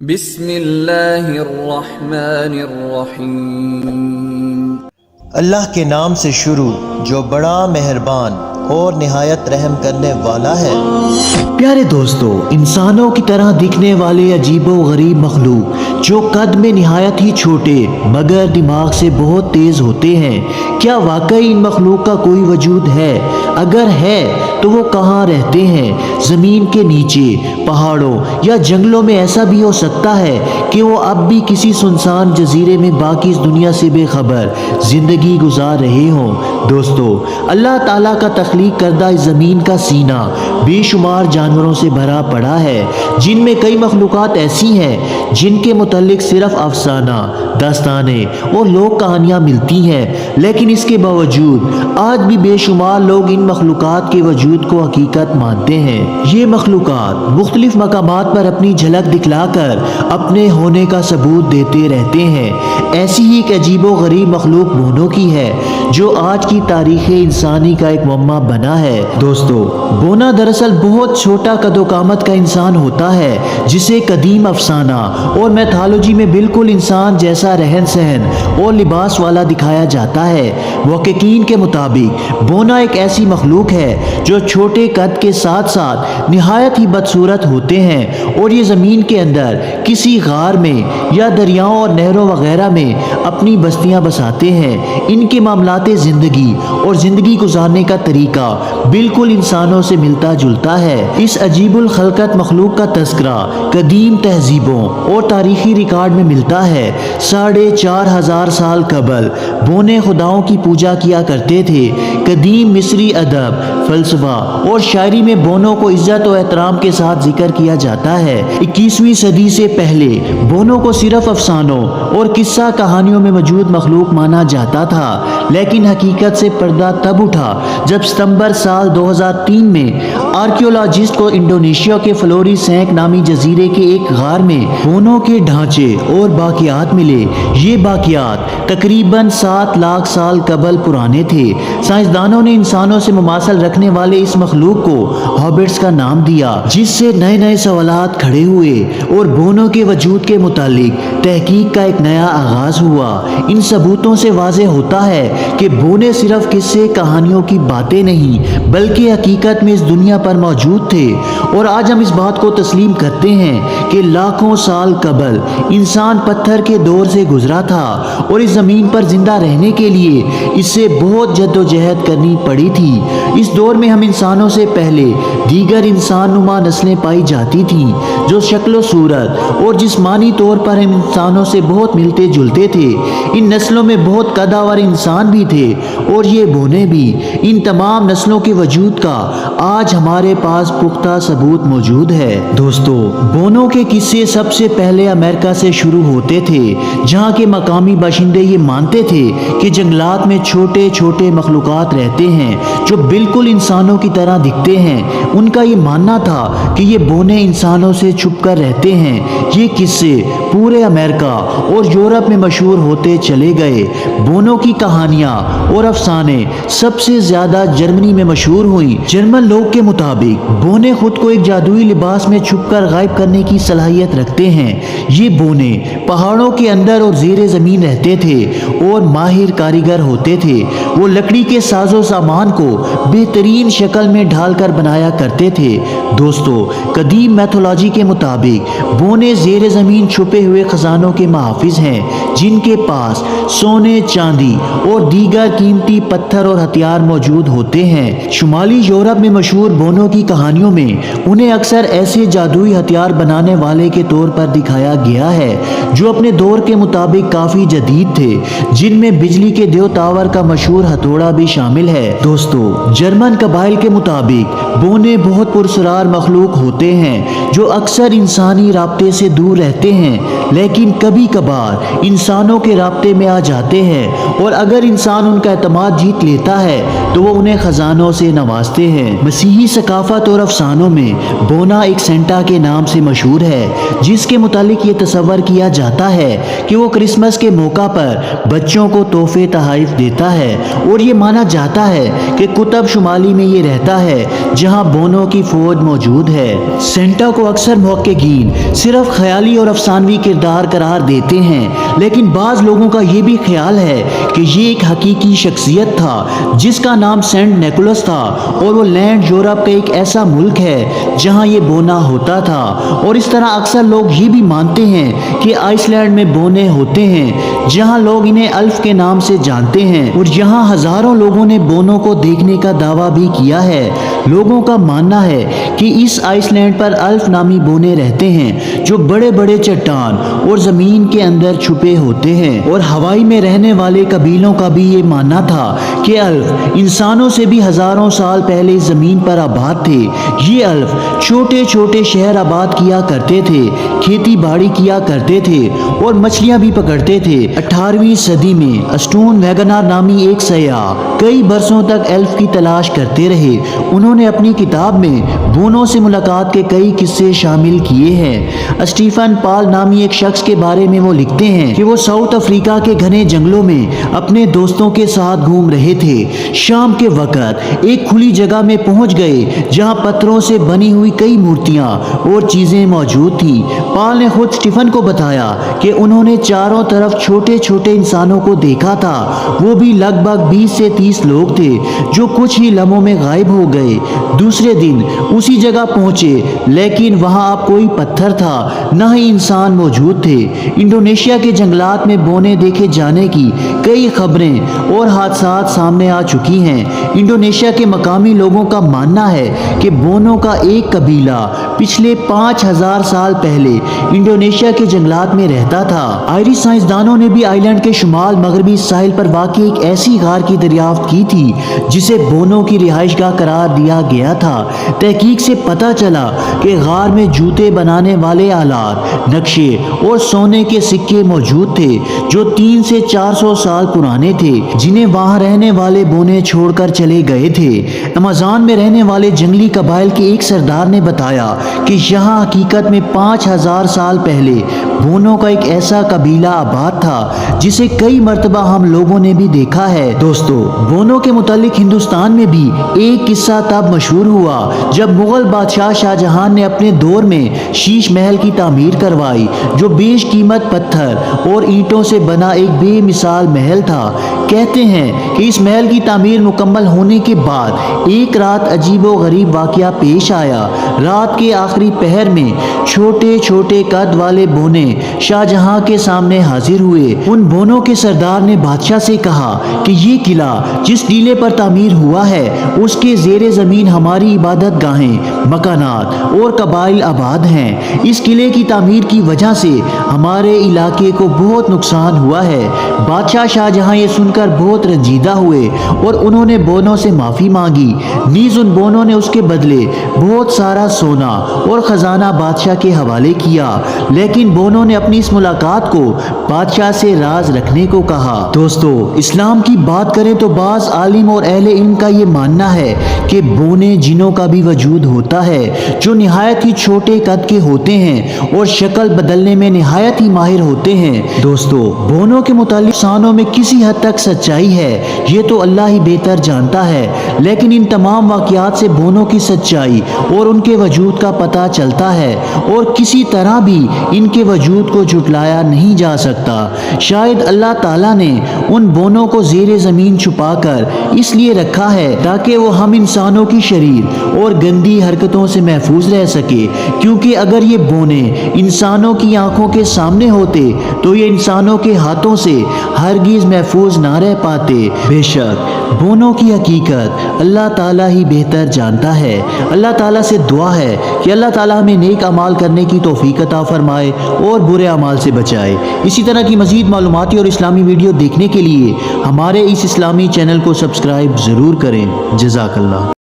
بسم اللہ الرحمن الرحیم۔ اللہ کے نام سے شروع جو بڑا مہربان اور نہایت رحم کرنے والا ہے۔ پیارے دوستو، انسانوں کی طرح دکھنے والے عجیب و غریب مخلوق جو قد میں نہایت ہی چھوٹے مگر دماغ سے بہت تیز ہوتے ہیں، کیا واقعی ان مخلوق کا کوئی وجود ہے؟ اگر ہے تو وہ کہاں رہتے ہیں؟ زمین کے نیچے، پہاڑوں یا جنگلوں میں؟ ایسا بھی ہو سکتا ہے کہ وہ اب بھی کسی سنسان جزیرے میں باقی اس دنیا سے بے خبر زندگی گزار رہے ہوں۔ دوستو، اللہ تعالیٰ کا تخلیق کردہ اس زمین کا سینہ بے شمار جانوروں سے بھرا پڑا ہے، جن میں کئی مخلوقات ایسی ہیں جن کے متعلق صرف افسانہ، داستانیں اور لوک کہانیاں ملتی ہیں، لیکن اس کے باوجود آج بھی بے شمار لوگ ان مخلوقات کے وجود کو حقیقت مانتے ہیں۔ یہ مخلوقات مختلف مقامات پر اپنی جھلک دکھلا کر اپنے ہونے کا ثبوت دیتے رہتے ہیں۔ ایسی ہی ایک عجیب و غریب مخلوق بونوں کی ہے جو آج کی تاریخ انسانی کا ایک معمہ بنا ہے۔ دوستو، بونا دراصل بہت چھوٹا قد و قامت کا انسان ہوتا ہے جسے قدیم افسانہ اور میتھالوجی میں بالکل انسان جیسا رہن سہن اور لباس والا دکھایا جاتا ہے۔ محققین کے مطابق بونا ایک ایسی مخلوق ہے جو چھوٹے قد کے ساتھ ساتھ نہایت ہی بدصورت ہوتے ہیں، اور یہ زمین کے اندر کسی غار میں یا دریاؤں اور نہروں وغیرہ میں اپنی بستیاں بساتے ہیں۔ ان کے معاملات زندگی اور زندگی گزارنے کا طریقہ بالکل انسانوں سے ملتا جلتا ہے۔ اس عجیب الخلقت مخلوق کا تذکرہ قدیم تہذیبوں اور تاریخی ریکارڈ میں ملتا ہے۔ 4500 سال قبل بونے خداؤں کی پوجا کیا کرتے تھے۔ قدیم مصری ادب، فلسفہ اور شاعری میں بونوں کو عزت و احترام کے ساتھ ذکر کیا جاتا ہے۔ 21ویں صدی سے پہلے بونوں کو صرف افسانوں اور قصہ کہانیوں میں موجود مخلوق مانا جاتا تھا، لیکن حقیقت سے پردہ تب اٹھا جب ستمبر سال 2003 میں آرکیولوجسٹ کو انڈونیشیا کے فلوری سینک نامی جزیرے کے ایک غار میں بونوں کے ڈھانچے اور باقیات ملے۔ یہ باقیات تقریباً 7 لاکھ سال قبل پرانے تھے۔ سائنسدانوں نے انسانوں سے مماثل رکھنے والے اس مخلوق کو ہابٹس کا نام دیا، جس سے نئے نئے سوالات کھڑے ہوئے اور بونوں کے وجود کے متعلق تحقیق کا ایک نیا آغاز ہوا۔ ان ثبوتوں سے واضح ہوتا ہے کہ بونے صرف قصے کہانیوں کی باتیں نہیں بلکہ حقیقت میں اس دنیا پر موجود تھے، اور آج ہم اس بات کو تسلیم کرتے ہیں کہ لاکھوں سال قبل انسان پتھر کے دور سے گزرا تھا، اور اس زمین پر زندہ رہنے کے لیے اسے بہت جد و جہد کرنی پڑی تھی۔ اس دور میں ہم انسانوں سے پہلے دیگر انسان نما نسلیں پائی جاتی تھیں جو شکل و صورت اور جسمانی طور پر ہم انسانوں سے بہت ملتے جلتے تھے۔ ان نسلوں میں بہت قداور انسان بھی تھے، اور یہ بونے بھی۔ ان تمام نسلوں کے وجود کا آج ہمارے پاس پختہ ثبوت موجود ہے۔ دوستو، بونوں کے قصے سب سے پہلے امریکہ سے شروع ہوتے تھے، جہاں کے مقامی باشندے یہ مانتے تھے کہ جنگلات میں چھوٹے چھوٹے مخلوقات رہتے ہیں جو بالکل انسانوں کی طرح دکھتے ہیں۔ ان کا یہ ماننا تھا کہ یہ بونے انسانوں سے چھپ کر رہتے ہیں۔ یہ قصے پورے امریکہ اور یورپ میں مشہور ہوتے چلے گئے۔ بونوں کی کہانیاں اور افسانے سب سے زیادہ جرمنی میں مشہور ہوئیں۔ جرمن لوگ کے مطابق بونے خود کو ایک جادوئی لباس میں چھپ کر غائب کرنے کی صلاحیت رکھتے ہیں۔ یہ بونے پہاڑوں کے اندر اور زیر زمین رہتے تھے اور ماہر کاریگر ہوتے تھے۔ وہ لکڑی کے ساز و سامان کو بہترین شکل میں ڈھال کر بنایا کرتے تھے۔ دوستو، قدیم میتھولوجی کے مطابق بونے زیر زمین چھپے ہوئے خزانوں کے محافظ ہیں، جن کے پاس سونے، چاندی اور دیگر قیمتی پتھر اور ہتھیار موجود ہوتے ہیں۔ شمالی یورپ میں مشہور بونوں کی کہانیوں میں انہیں اکثر ایسے جادوئی ہتھیار بنانے والے کے طور پر دکھایا گیا ہے جو اپنے دور کے مطابق کافی جدید تھے، جن میں بجلی کے دیو ٹاور کا مشہور ہتھوڑا بھی شامل ہے۔ دوستو، جرمن قبائل کے مطابق بونے بہت پراسرار مخلوق ہوتے ہیں جو اکثر انسانی رابطے سے دور رہتے ہیں، لیکن کبھی کبھار انسانوں کے رابطے میں آ جاتے ہیں، اور اگر انسان ان کا اعتماد جیت لیتا ہے تو وہ انہیں خزانوں سے نوازتے ہیں۔ مسیحی ثقافت اور افسانوں میں بونا ایک سینٹا کے نام سے مشہور ہے، جس کے متعلق یہ تصور کیا جاتا ہے کہ وہ کرسمس کے موقع پر بچوں کو تحفے تحائف دیتا ہے، اور یہ مانا جاتا ہے کہ قطب شمالی میں یہ رہتا ہے جہاں بونوں کی فوج موجود ہے۔ سینٹا کو اکثر محققین صرف خیالی اور افسانوی کردار قرار دیتے ہیں، لیکن بعض لوگوں کا یہ بھی خیال ہے کہ یہ ایک حقیقی شخصیت تھا جس کا نام سینٹ نیکولس تھا، اور وہ لینڈ یورپ کا ایک ایسا ملک ہے جہاں یہ بونا ہوتا تھا۔ اور اس طرح اکثر لوگ یہ بھی مانتے ہیں کہ آئس لینڈ میں بونے ہوتے ہیں، جہاں لوگ انہیں الف کے نام سے جانتے ہیں، اور یہاں ہزاروں لوگوں نے بونوں کو دیکھنے کا دعویٰ بھی کیا ہے۔ لوگوں کا ماننا ہے کہ اس آئس لینڈ پر الف نامی بونے رہتے ہیں جو بڑے بڑے چٹان اور زمین کے اندر چھپے ہوتے ہیں، اور ہوائی میں رہنے والے قبیلوں کا بھی یہ ماننا تھا کہ الف انسانوں سے بھی ہزاروں سال پہلے زمین پر آباد تھے۔ یہ الف چھوٹے چھوٹے شہر آباد کیا کرتے تھے، کھیتی باڑی کیا کرتے تھے اور مچھلیاں بھی پکڑتے تھے۔ 18ویں صدی میں اسٹون ویگنر نامی ایک سیاح کئی برسوں تک ایلف کی تلاش کرتے رہے۔ انہوں نے اپنی کتاب میں بونوں سے ملاقات کے کئی قصے شامل کیے ہیں۔ اسٹیفن پال نامی ایک شخص کے بارے میں وہ لکھتے ہیں کہ وہ ساؤتھ افریقہ کے گھنے جنگلوں میں اپنے دوستوں کے ساتھ گھوم رہے تھے۔ شام کے وقت ایک کھلی جگہ میں پہنچ گئے جہاں پتھروں سے بنی ہوئی کئی مورتیاں اور چیزیں موجود تھیں۔ پال نے خود اسٹیفن کو بتایا کہ انہوں نے چاروں طرف چھوٹے چھوٹے انسانوں کو دیکھا تھا، وہ بھی لگ بھگ 20 سے 30 لوگ تھے جو کچھ ہی لمحوں میں غائب ہو گئے۔ دوسرے دن اسی جگہ پہنچے، لیکن وہاں اب کوئی پتھر تھا نہ ہی انسان موجود تھے۔ انڈونیشیا کے جنگلات میں بونے دیکھے جانے کی کئی خبریں اور حادثات سامنے آ چکی ہیں۔ انڈونیشیا کے مقامی لوگوں کا ماننا ہے کہ بونوں کا ایک قبیلہ پچھلے 5000 سال پہلے انڈونیشیا کے جنگلات میں رہتا تھا۔ آئرش سائنسدانوں نے بھی آئی لینڈ کے شمال مغربی ساحل پر واقع ایک ایسی غار کی دریافت کی تھی جسے بونوں کی رہائش گاہ قرار دیا گیا تھا۔ تحقیق سے پتہ چلا کہ غار میں جوتے بنانے والے آلات، نقشے اور سونے کے سکے موجود تھے جو 300 سے 400 سال پرانے تھے، جنہیں وہاں رہنے والے بونے چھوڑ کر چلے گئے تھے۔ امازون میں رہنے والے جنگلی قبائل کے ایک سردار نے بتایا کہ یہاں حقیقت میں 5000 سال پہلے بونوں کا ایک ایسا قبیلہ آباد تھا جسے کئی مرتبہ ہم لوگوں نے بھی دیکھا ہے۔ دوستو، بونوں کے متعلق ہندوستان میں بھی ایک قصہ تب مشہور ہوا جب مغل بادشاہ شاہ جہان نے اپنے دور میں شیش محل کی تعمیر کروائی، جو بیش قیمت پتھر اور اینٹوں سے بنا ایک بے مثال محل تھا۔ کہتے ہیں کہ اس محل کی تعمیر مکمل ہونے کے بعد ایک رات عجیب و غریب واقعہ پیش آیا۔ رات کے آخری پہر میں چھوٹے چھوٹے قد والے بونے شاہ جہاں کے سامنے حاضر ہوئے۔ ان بونوں کے سردار نے بادشاہ سے کہا کہ یہ قلعہ جس ٹیلے پر تعمیر ہوا ہے اس کے زیر زمین ہماری عبادت گاہیں، مکانات اور قبائل آباد ہیں۔ اس قلعے کی تعمیر کی وجہ سے ہمارے علاقے کو بہت نقصان ہوا ہے۔ بادشاہ شاہ جہاں یہ سن کر بہت رنجیدہ ہوئے اور انہوں نے بونوں سے معافی مانگی۔ نیز ان بونوں نے اس کے بدلے بہت سارا سونا اور خزانہ بادشاہ کے حوالے کیا، لیکن بونوں نے اپنی اس ملاقات کو بادشاہ سے راز رکھنے کو کہا۔ دوستو، اسلام کی بات کریں تو بعض عالم اور اہل علم کا یہ ماننا ہے کہ بونے جنوں کا بھی وجود ہوتا ہے جو نہایت ہی چھوٹے قد کے ہوتے ہیں اور شکل بدلنے میں نہایت ہی ماہر ہوتے ہیں۔ دوستو، بونوں کے متعلق افسانوں میں کسی حد تک سچائی ہے، یہ تو اللہ ہی بہتر جانتا ہے، لیکن ان تمام واقعات سے بونوں کی سچائی اور ان کے وجود کا پتہ چلتا ہے، اور کسی طرح بھی ان کے وجود کو جھٹلایا نہیں جا سکتا۔ شاید اللہ تعالیٰ نے ان بونوں کو زیر زمین چھپا کر اس لیے رکھا ہے تاکہ وہ ہم انسانوں کی شریر اور گندی حرکتوں سے محفوظ رہ سکے، کیونکہ اگر یہ بونے انسانوں کی آنکھوں کے سامنے ہوتے تو یہ انسانوں کے ہاتھوں سے ہرگز محفوظ نہ رہ پاتے۔ بے شک بونوں کی حقیقت اللہ تعالیٰ ہی بہتر جانتا ہے۔ اللہ تعالیٰ سے دعا ہے کہ اللہ تعالیٰ ہمیں نیک اعمال کرنے کی توفیق عطا فرمائے اور برے اعمال سے بچائے۔ اسی طرح کی مزید معلوماتی اور اسلامی ویڈیو دیکھنے کے لیے ہمارے اس اسلامی چینل کو سبسکرائب ضرور کریں۔ جزاک اللہ۔